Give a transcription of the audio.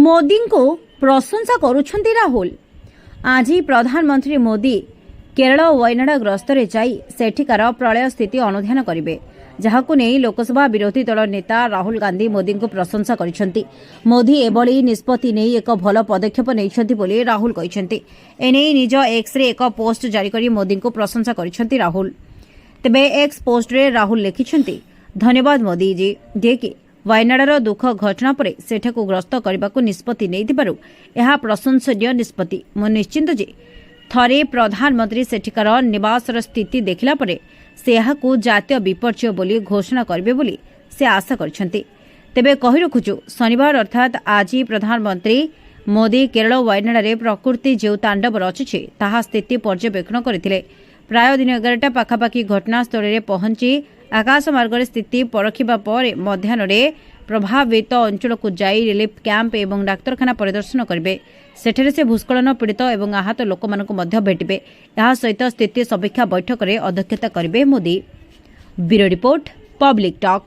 मोदी को प्रशंसा करुछंती राहुल। आज प्रधानमंत्री मोदी केरल वायनाड ग्रस्तरे जाई सेठिकार प्रलय स्थिति अनुध्यान करिवे, जहाकु नेई लोकसभा विरोधी दल नेता राहुल गांधी मोदी को प्रशंसा करिसेंती। मोदी एभली निष्पत्ति नेई एक भल पदक्षेप नेइछंती बोली राहुल कहिसेंती। एनेई निज एक्स रे एक पोस्ट जारी करी मोदी को प्रशंसा करिसेंती राहुल। तेबे एक्स पोस्ट रे राहुल लिखिसेंती, धन्यवाद मोदी जी, जे कि वायनाडर दुख घटना पर सेठाकु ग्रस्त करने को निष्पत्ति नहीं यह प्रशंसनीय निष्पत्ति। मु निश्चिंत जे थरे प्रधानमंत्री सेठिकार निवासर स्थिति देखला परे से यहाकु जातीय विपर्यय बोली घोषणा करिवे बोली से आशा करछंती। तेबे कहि रखुछु, शनिवार अर्थात आज प्रधानमंत्री मोदी केरल वायनाडरे प्रकृति जो तांडव रचुछि ताहा स्थिति पर्यवेक्षण करथिले। प्राय दिन 11टा पाखापाखि घटनास्थल में पहुंची आकाशमार्ग स्थिति परखिबा पर मध्याह्न प्रभावित अंचल को जाई रिलीफ कैंप एवं डाक्तरखाना परिदर्शन करेंगे। सेठरे से भूस्खलन पीड़ित एवं आहत लोक भेटिबे। यह सहित स्थिति समीक्षा बैठक में अध्यक्षता करेंगे Modi. Bureau report, public talk.